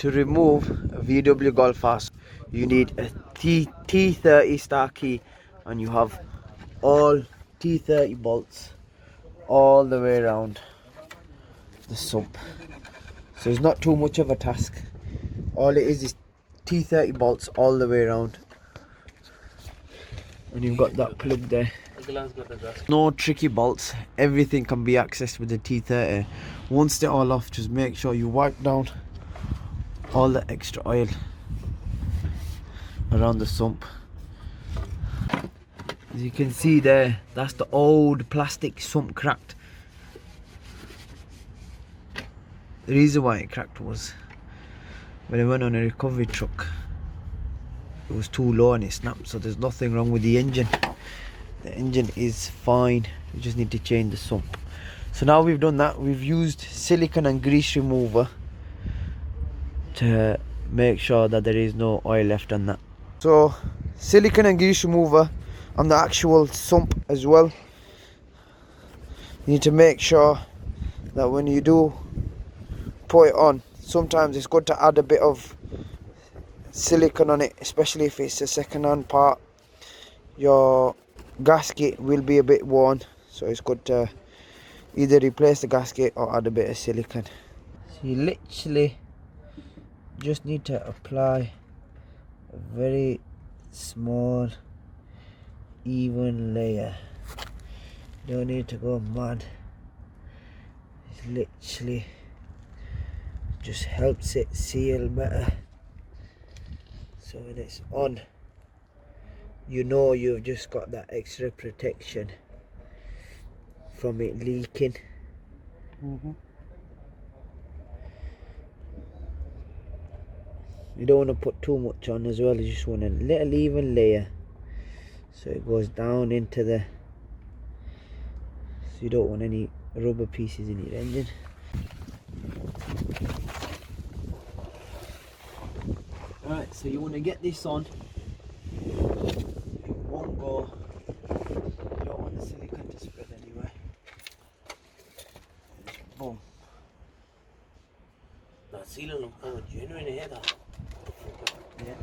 To remove a VW Golf R, you need a T30 star key, and you have all T30 bolts all the way around the sump. So it's not too much of a task. All it is T30 bolts all the way around, and you've got that plug there. No tricky bolts, everything can be accessed with the T30. Once they're all off, just make sure you wipe down all the extra oil around the sump. As you can see there, that's the old plastic sump cracked. The reason why it cracked was when I went on a recovery truck, it was too low and it snapped. So there's nothing wrong with the engine. The engine is fine, we just need to change the sump. So now we've done that, we've used silicone and grease remover to make sure that there is no oil left on that. So silicone and grease remover on the actual sump as well. You need to make sure that when you do put it on, sometimes it's good to add a bit of silicone on it, especially if it's a second-hand part. Your gasket will be a bit worn, so it's good to either replace the gasket or add a bit of silicone. So you literally just need to apply a very small even layer. You don't need to go mad. It's literally just helps it seal better, so when it's on, you know you've just got that extra protection from it leaking. You don't want to put too much on as well, you just want a little even layer so it goes down into the, so you don't want any rubber pieces in your engine. Alright, so you want to get this on in one go. You don't want the silicone to spread anywhere. Boom. That sealing them kind of genuine here, that. Yeah.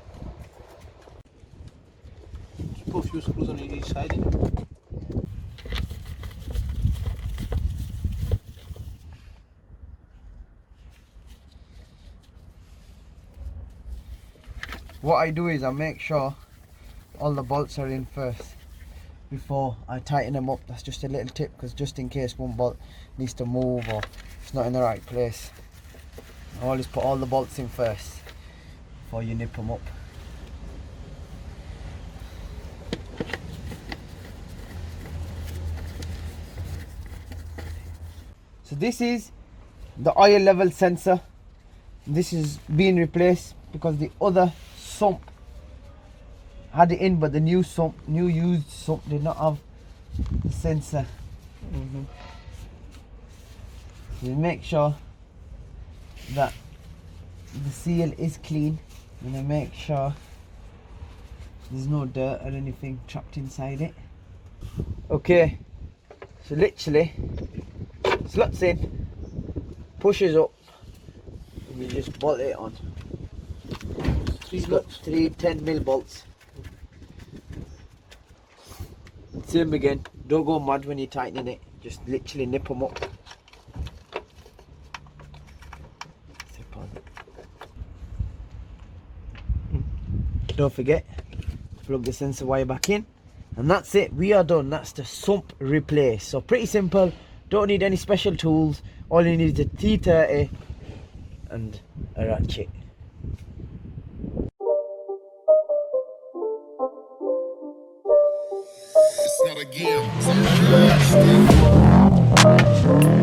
Just put a few screws on each side. Innit? What I do is I make sure all the bolts are in first before I tighten them up. That's just a little tip, because just in case one bolt needs to move or it's not in the right place, I always put all the bolts in first before you nip them up. So this is the oil level sensor. This is being replaced because the other sump had it in, but the new used sump did not have the sensor. You make sure that the seal is clean, and I make sure there's no dirt or anything trapped inside it. Okay, so literally slots in, pushes up, and you just bolt it on. It's got three 10mm bolts. Same again, don't go mad when you're tightening it, just literally nip them up. Zip on. Don't forget, plug the sensor wire back in, and that's it, we are done. That's the sump replace. So pretty simple, don't need any special tools, all you need is a T30 and a ratchet. It's not a game.